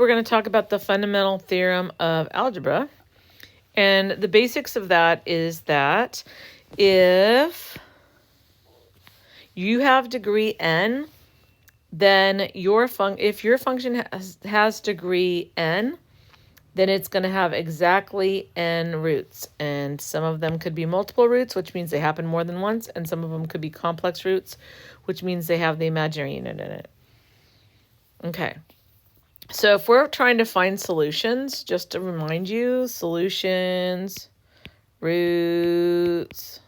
We're going to talk about the fundamental theorem of algebra. And the basics of that is that if you have degree n, then if your function has degree n, then it's going to have exactly n roots. And some of them could be multiple roots, which means they happen more than once. And some of them could be complex roots, which means they have the imaginary unit in it. Okay. So if we're trying to find solutions, just to remind you, solutions, roots,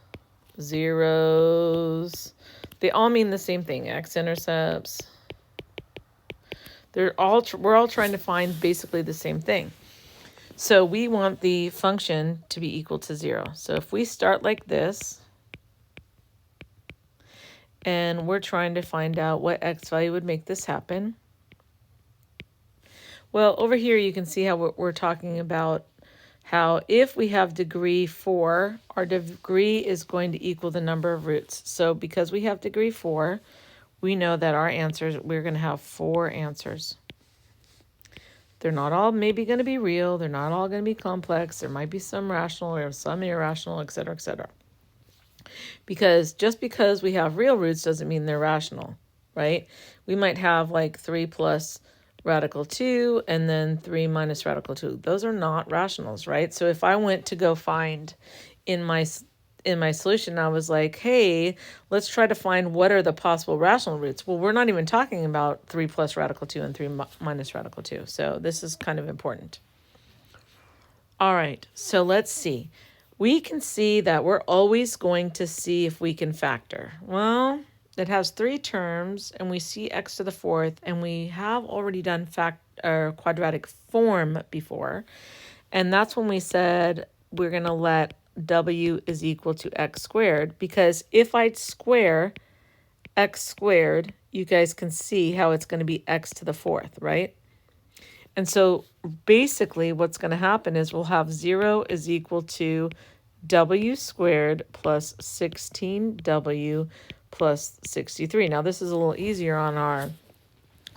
zeros, they all mean the same thing, x-intercepts. We're all trying to find basically the same thing. So we want the function to be equal to 0. So if we start like this, and we're trying to find out what x value would make this happen. Well, over here you can see how we're talking about how if we have degree 4, our degree is going to equal the number of roots. So because we have degree 4, we know that our answers, we're going to have 4 answers. They're not all maybe going to be real. They're not all going to be complex. There might be some rational or some irrational, etc., etc. Because just because we have real roots doesn't mean they're rational, right? We might have like 3 plus radical 2 and then 3 minus radical 2. Those are not rationals, right? So if I went to go find in my solution, I was like, hey, let's try to find what are the possible rational roots. Well, we're not even talking about 3 plus radical 2 and 3 minus radical 2. So this is kind of important. All right, so let's see. We can see that we're always going to see if we can factor. Well, it has 3 terms, and we see x to the 4th, and we have already done quadratic form before. And that's when we said we're going to let w is equal to x squared, because if I square x squared, you guys can see how it's going to be x to the 4th, right? And so basically what's going to happen is we'll have 0 is equal to w squared plus 16w plus 63. Now this is a little easier on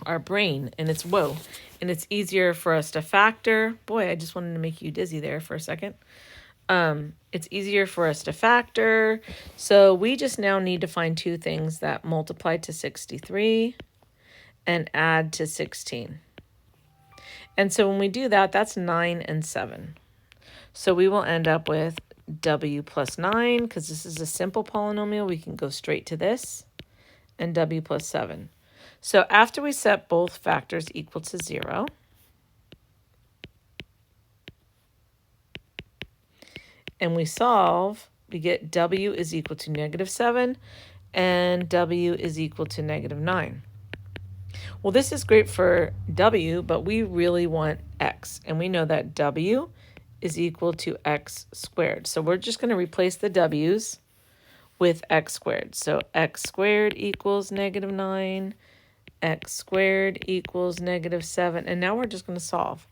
our brain, and it's and it's easier for us to factor. Boy, I just wanted to make you dizzy there for a second. It's easier for us to factor. So we just now need to find 2 things that multiply to 63 and add to 16. And so when we do that, that's 9 and 7. So we will end up with w plus 9, because this is a simple polynomial. We can go straight to this, and w plus 7. So after we set both factors equal to 0, and we solve, we get w is equal to -7, and w is equal to -9. Well, this is great for w, but we really want x, and we know that w is equal to x squared. So we're just going to replace the w's with x squared. So x squared equals -9, x squared equals -7, and now we're just going to solve.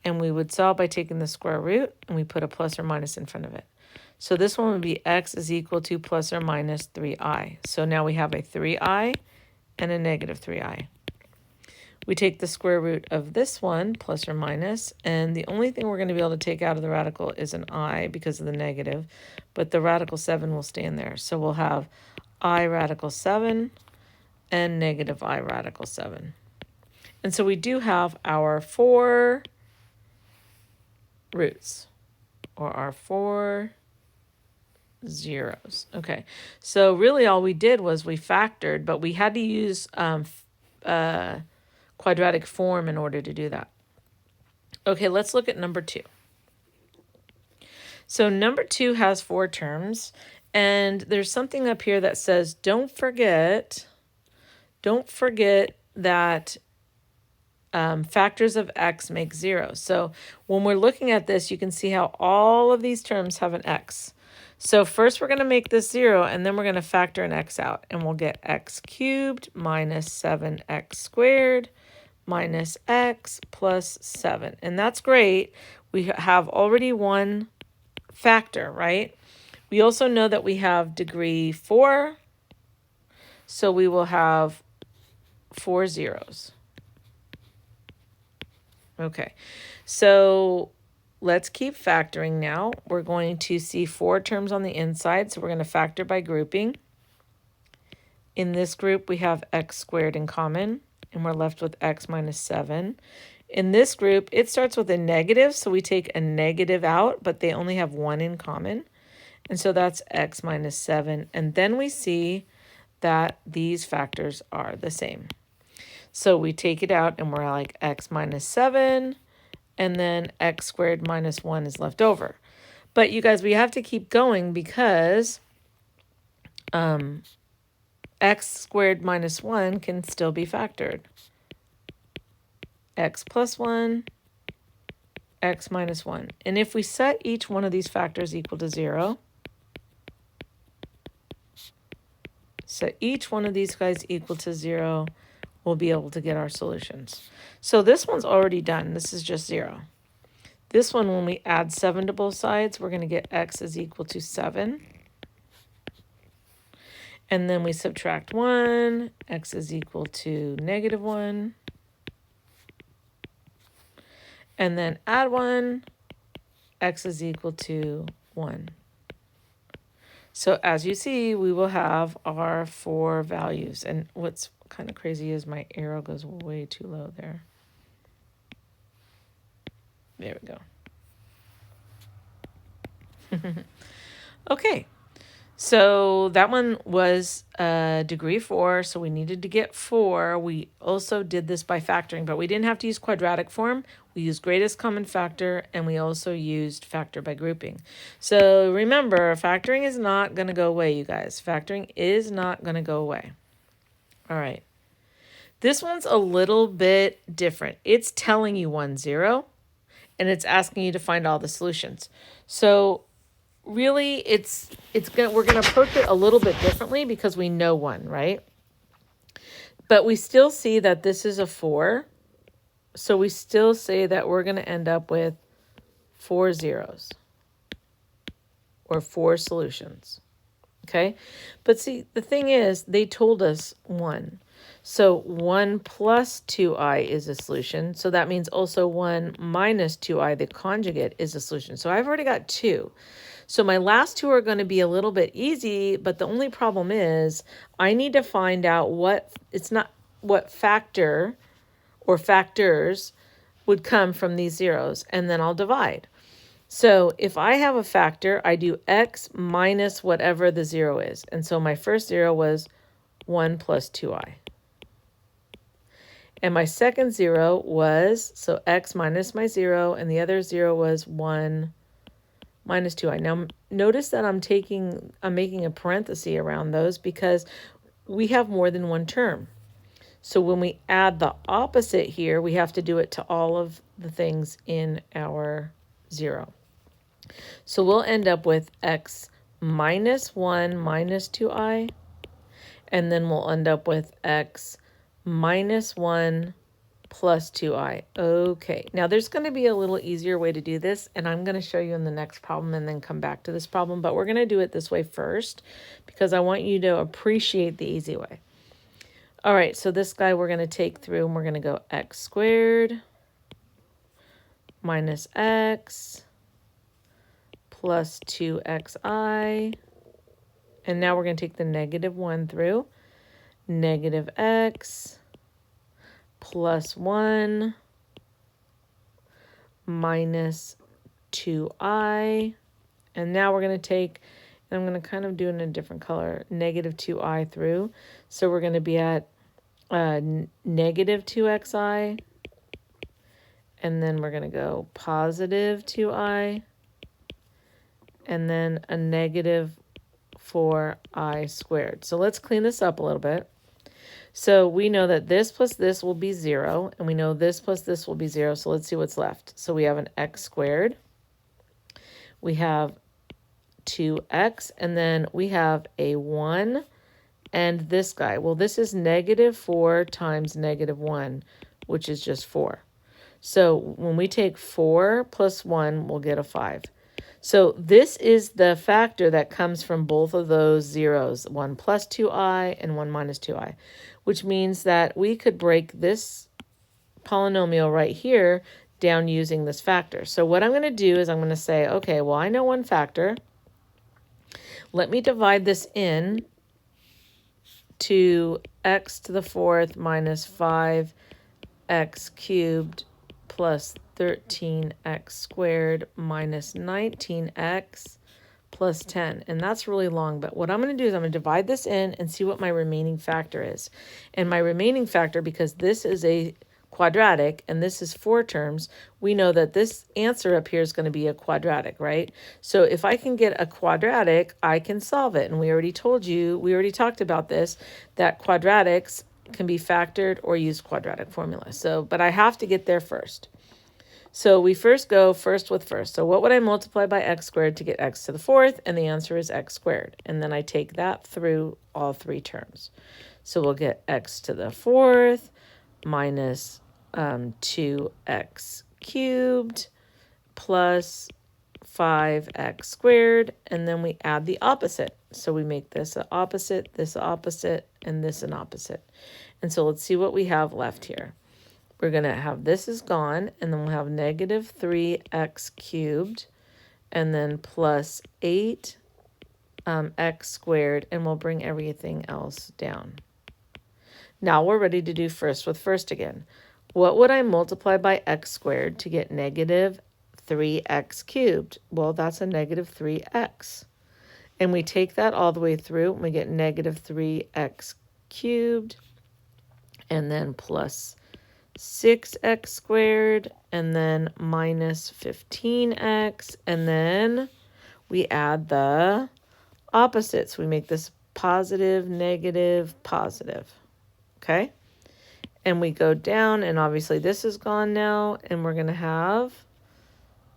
And we would solve by taking the square root, and we put a plus or minus in front of it. So this one would be x is equal to plus or minus 3i. So now we have a 3i and a -3i. We take the square root of this one, plus or minus, and the only thing we're going to be able to take out of the radical is an I because of the negative, but the radical 7 will stay in there. So we'll have I radical 7 and -I radical 7. And so we do have our 4 roots, or our 4 zeros. Okay, so really all we did was we factored, but we had to use quadratic form in order to do that. Okay, let's look at number 2. So number 2 has 4 terms, and there's something up here that says don't forget that factors of x make 0. So when we're looking at this, you can see how all of these terms have an x. So first we're going to make this 0, and then we're going to factor an x out, and we'll get x cubed minus 7x squared minus x plus 7. And that's great. We have already one factor, right? We also know that we have degree 4, so we will have 4 zeros. Okay, so let's keep factoring now. We're going to see 4 terms on the inside, so we're going to factor by grouping. In this group, we have x squared in common, and we're left with x minus 7. In this group, it starts with a negative, so we take a negative out, but they only have 1 in common. And so that's x minus 7. And then we see that these factors are the same. So we take it out, and we're like x minus 7, and then x squared minus 1 is left over. But you guys, we have to keep going because x squared minus 1 can still be factored. X plus 1, x minus 1. And if we set each one of these factors equal to 0, set each one of these guys equal to 0, we'll be able to get our solutions. So this one's already done. This is just 0. This one, when we add 7 to both sides, we're going to get x is equal to 7. And then we subtract 1, x is equal to negative 1. And then add 1, x is equal to 1. So as you see, we will have our 4 values. And what's kind of crazy is my arrow goes way too low there. There we go. Okay. So that one was degree 4, so we needed to get 4. We also did this by factoring, but we didn't have to use quadratic form. We used greatest common factor, and we also used factor by grouping. So remember, factoring is not going to go away, you guys. Factoring is not going to go away. All right. This one's a little bit different. It's telling you 1, 0, and it's asking you to find all the solutions. So really, we're going to approach it a little bit differently because we know 1, right? But we still see that this is a 4. So we still say that we're going to end up with 4 zeros or 4 solutions. Okay? But see, the thing is, they told us 1. So 1 plus 2i is a solution. So that means also 1 minus 2i, the conjugate, is a solution. So I've already got 2. So my last 2 are going to be a little bit easy, but the only problem is I need to find out what factor or factors would come from these zeros, and then I'll divide. So if I have a factor, I do x minus whatever the 0 is. And so my first 0 was 1 plus 2i. And my second 0 was, so x minus my 0, and the other 0 was 1 minus 2i. Now notice that I'm making a parenthesis around those because we have more than one term. So when we add the opposite here, we have to do it to all of the things in our 0. So we'll end up with x minus 1 minus 2i, and then we'll end up with x minus 1 plus 2i. Okay, now there's going to be a little easier way to do this, and I'm going to show you in the next problem and then come back to this problem, but we're going to do it this way first because I want you to appreciate the easy way. All right, so this guy we're going to take through, and we're going to go x squared minus x plus 2xi, and now we're going to take the negative 1 through, negative x plus 1 minus 2i, and now we're going to take, and I'm going to kind of do it in a different color, negative 2i through, so we're going to be at negative 2xi, and then we're going to go positive 2i, and then a negative 4i squared. So let's clean this up a little bit. So we know that this plus this will be 0, and we know this plus this will be 0, so let's see what's left. So we have an x squared, we have 2x, and then we have a 1, and this guy. Well, this is negative 4 times negative 1, which is just 4. So when we take 4 plus 1, we'll get a 5. So this is the factor that comes from both of those zeros, 1 plus 2i and 1 minus 2i, which means that we could break this polynomial right here down using this factor. So what I'm going to do is I'm going to say, okay, well, I know one factor. Let me divide this in to x to the fourth minus 5x cubed plus 13x squared minus 19x plus 10. And that's really long, but what I'm going to do is I'm going to divide this in and see what my remaining factor is. And my remaining factor, because this is a quadratic and this is 4 terms, we know that this answer up here is going to be a quadratic, right? So if I can get a quadratic, I can solve it. And we already talked about this, that quadratics can be factored or use quadratic formula. So, but I have to get there first. So we first go first with first. So what would I multiply by x squared to get x to the fourth? And the answer is x squared. And then I take that through all 3 terms. So we'll get x to the fourth minus 2x cubed plus 5x squared. And then we add the opposite. So we make this an opposite, and this an opposite. And so let's see what we have left here. We're going to have this is gone, and then we'll have negative 3x cubed, and then plus 8 x squared, and we'll bring everything else down. Now we're ready to do first with first again. What would I multiply by x squared to get negative 3x cubed? Well, that's a negative 3x. And we take that all the way through, and we get negative 3x cubed, and then plus 6x squared, and then minus 15x, and then we add the opposites. We make this positive, negative, positive, okay? And we go down, and obviously this is gone now, and we're going to have,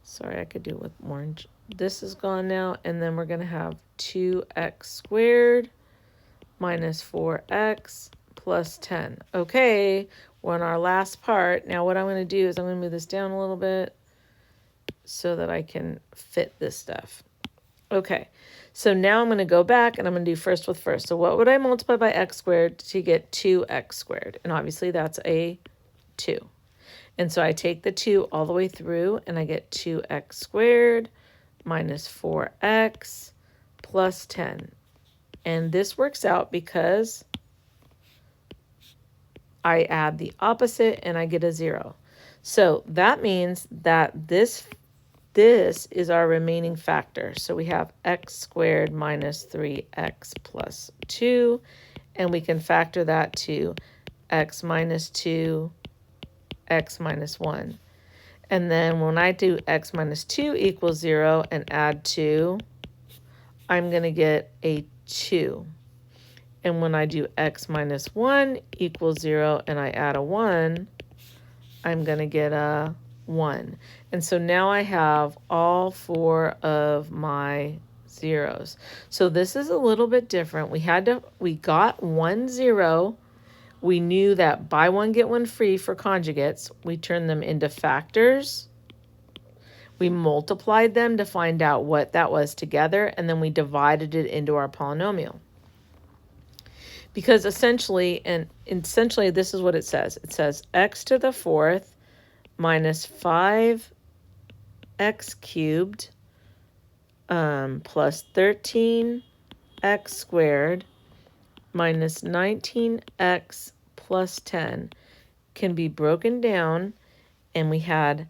sorry, I could do it with orange. This is gone now, and then we're going to have 2x squared minus 4x plus 10. Okay, we're on our last part. Now what I'm going to do is I'm going to move this down a little bit so that I can fit this stuff. Okay, so now I'm going to go back and I'm going to do first with first. So what would I multiply by x squared to get 2x squared? And obviously that's a 2. And so I take the 2 all the way through and I get 2x squared minus 4x plus 10. And this works out because I add the opposite and I get a 0. So that means that this is our remaining factor. So we have x squared minus 3x plus 2, and we can factor that to x minus 2, x minus 1. And then when I do x minus 2 equals 0 and add 2, I'm going to get a 2. And when I do x minus 1 equals 0 and I add a 1, I'm going to get a 1. And so now I have all 4 of my zeros. So this is a little bit different. We got 1 0. We knew that buy one, get one free for conjugates. We turned them into factors. We multiplied them to find out what that was together, and then we divided it into our polynomial. Because essentially this is what it says. It says x to the fourth minus 5x cubed plus 13x squared minus 19x plus 10 can be broken down, and we had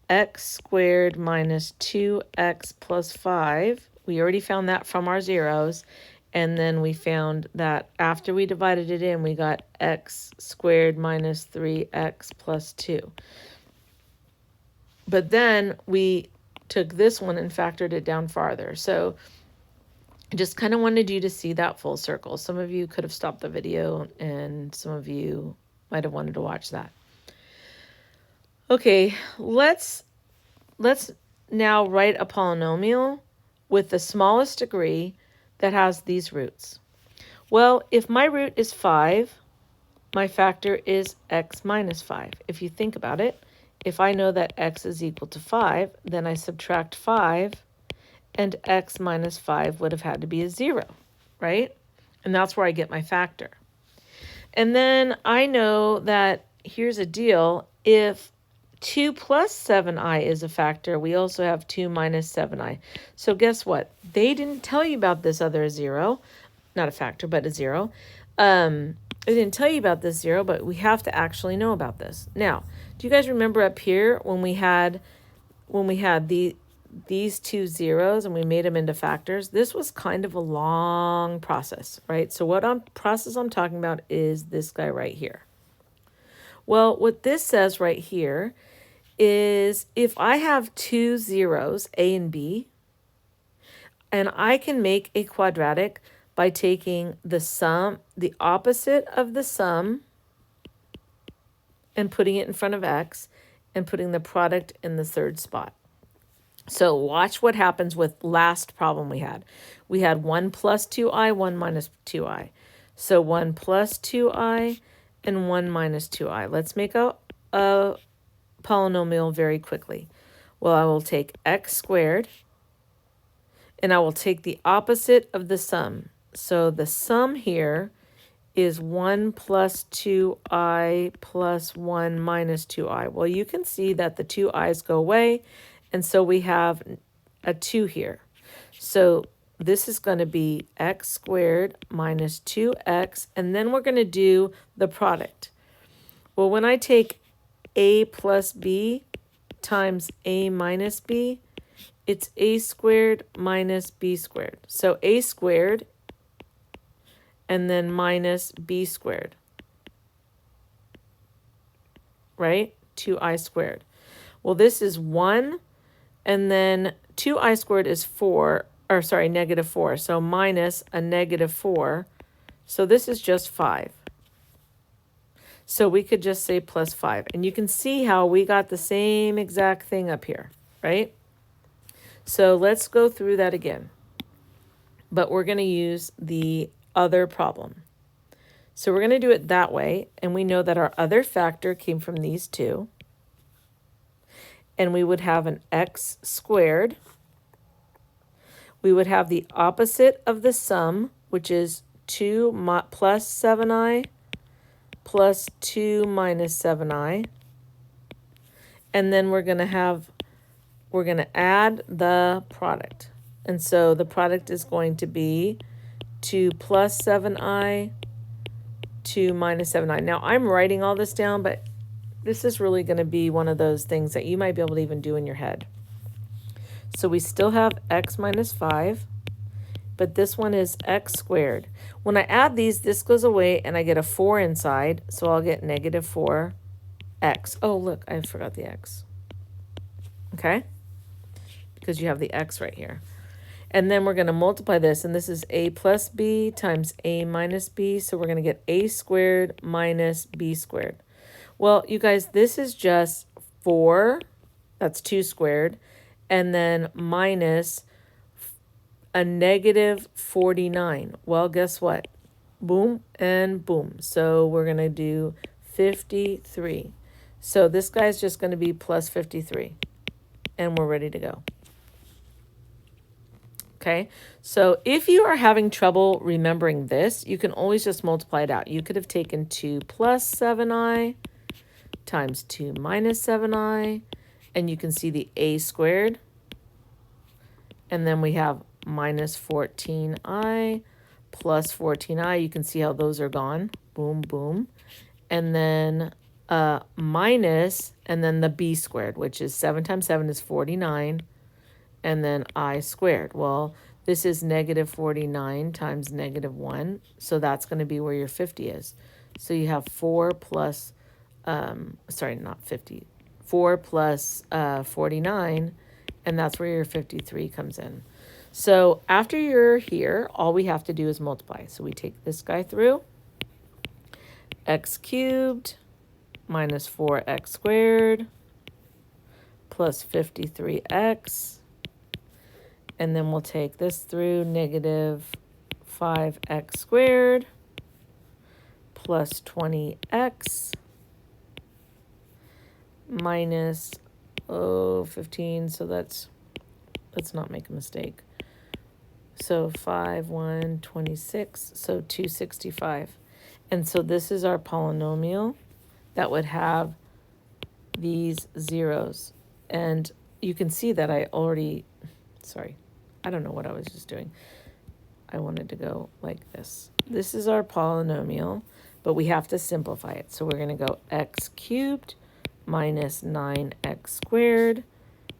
x squared minus 2x plus 5. We already found that from our zeros. And then we found that after we divided it in, we got x squared minus 3x plus 2. But then we took this one and factored it down farther. So I just kind of wanted you to see that full circle. Some of you could have stopped the video, and some of you might have wanted to watch that. Okay, let's now write a polynomial with the smallest degree that has these roots. Well, if my root is 5, my factor is x minus 5. If you think about it, if I know that x is equal to 5, then I subtract 5, and x minus 5 would have had to be a 0, right? And that's where I get my factor. And then I know that here's a deal. If 2 plus 7i is a factor, we also have 2 minus 7i. So guess what? They didn't tell you about this other 0. Not a factor, but a 0. They didn't tell you about this 0, but we have to actually know about this. Now, do you guys remember up here when we had these two zeros and we made them into factors? This was kind of a long process, right? So what process I'm talking about is this guy right here. Well, what this says right here is if I have two zeros, A and B, and I can make a quadratic by taking the sum, the opposite of the sum, and putting it in front of x, and putting the product in the third spot. So watch what happens with last problem we had. We had 1 plus 2i, 1 minus 2i. So 1 plus 2i and 1 minus 2i. Let's make a polynomial very quickly. Well, I will take x squared, and I will take the opposite of the sum. So the sum here is 1 plus 2i plus 1 minus 2i. Well, you can see that the 2i's go away, and so we have a 2 here. So this is going to be x squared minus 2x, and then we're going to do the product. Well, when I take a plus b times a minus b, it's a squared minus b squared. So a squared and then minus b squared, right? 2i squared. Well, this is 1, and then 2i squared is 4, or sorry, negative 4. So minus a negative 4. So this is just 5. So we could just say plus 5. And you can see how we got the same exact thing up here, right? So let's go through that again. But we're going to use the other problem. So we're going to do it that way. And we know that our other factor came from these two. And we would have an x squared. We would have the opposite of the sum, which is 2 plus 7i plus 2 minus 7i. And then we're going to add the product. And so the product is going to be 2 plus 7i, 2 minus 7i. Now I'm writing all this down, but this is really going to be one of those things that you might be able to even do in your head. So we still have x minus 5, but this one is x squared. When I add these, this goes away and I get a 4 inside, so I'll get negative 4x. Oh, look, I forgot the x. Okay? Because you have the x right here. And then we're going to multiply this, and this is a plus b times a minus b, so we're going to get a squared minus b squared. Well, you guys, this is just 4, that's 2 squared, and then minus a negative 49. Well, guess what? Boom and boom. So we're going to do 53. So this guy's just going to be plus 53, and we're ready to go. Okay, so if you are having trouble remembering this, you can always just multiply it out. You could have taken 2 plus 7i times 2 minus 7i, and you can see the a squared. And then we have minus 14i plus 14i. You can see how those are gone. Boom, boom. And then minus, and then the b squared, which is 7 times 7 is 49. And then I squared. Well, this is negative 49 times negative 1. So that's going to be where your 50 is. So you have 4 plus, sorry, not 50. 4 plus 49, and that's where your 53 comes in. So after you're here, all we have to do is multiply. So we take this guy through. X cubed minus 4x squared plus 53x. And then we'll take this through, negative 5x squared plus 20x minus 15. So let's not make a mistake. So 5, 1, 26, so 265. And so this is our polynomial. that would have these zeros. And you can see that I already, sorry, I don't know what I was just doing. I wanted to go like this. This is our polynomial, but we have to simplify it. So we're going to go x cubed minus 9x squared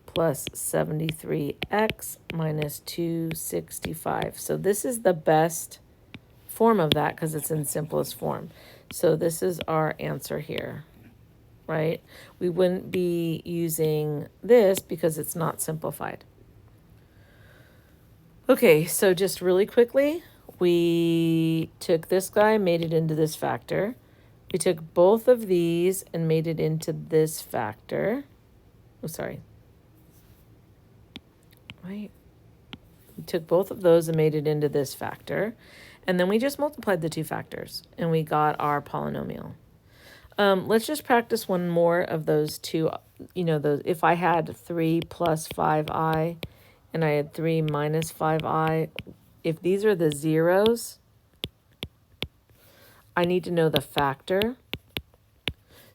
plus 73x minus 265. So this is the best form of that because it's in simplest form. So this is our answer here, right? We wouldn't be using this because it's not simplified. Okay, so just really quickly, we took this guy, made it into this factor. We took both of these and made it into this factor. Oh, sorry. Right. We took both of those and made it into this factor. And then we just multiplied the two factors and we got our polynomial. Let's just practice one more of those two. You know, those, if I had 3 plus 5i and I had 3 minus 5i, if these are the zeros, I need to know the factor.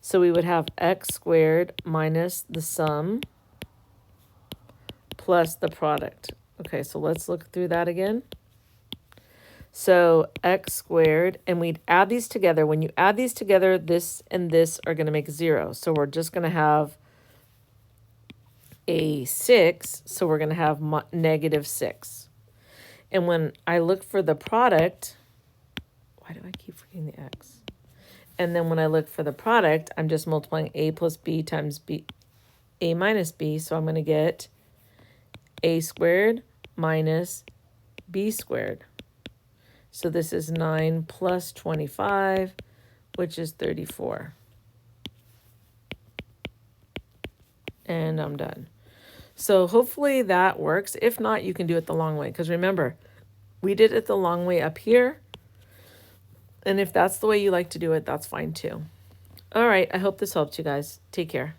So we would have x squared minus the sum plus the product. Okay, so let's look through that again. So x squared, and we'd add these together. When you add these together, this and this are going to make 0. So we're just going to have a 6. So we're going to have negative 6. And when I look for the product, why do I keep forgetting the x? And then when I look for the product, I'm just multiplying a plus b times b, a minus b. So I'm going to get a squared minus b squared. So this is 9 plus 25, which is 34. And I'm done. So hopefully that works. If not, you can do it the long way. Because remember, we did it the long way up here. And if that's the way you like to do it, that's fine too. All right, I hope this helped you guys. Take care.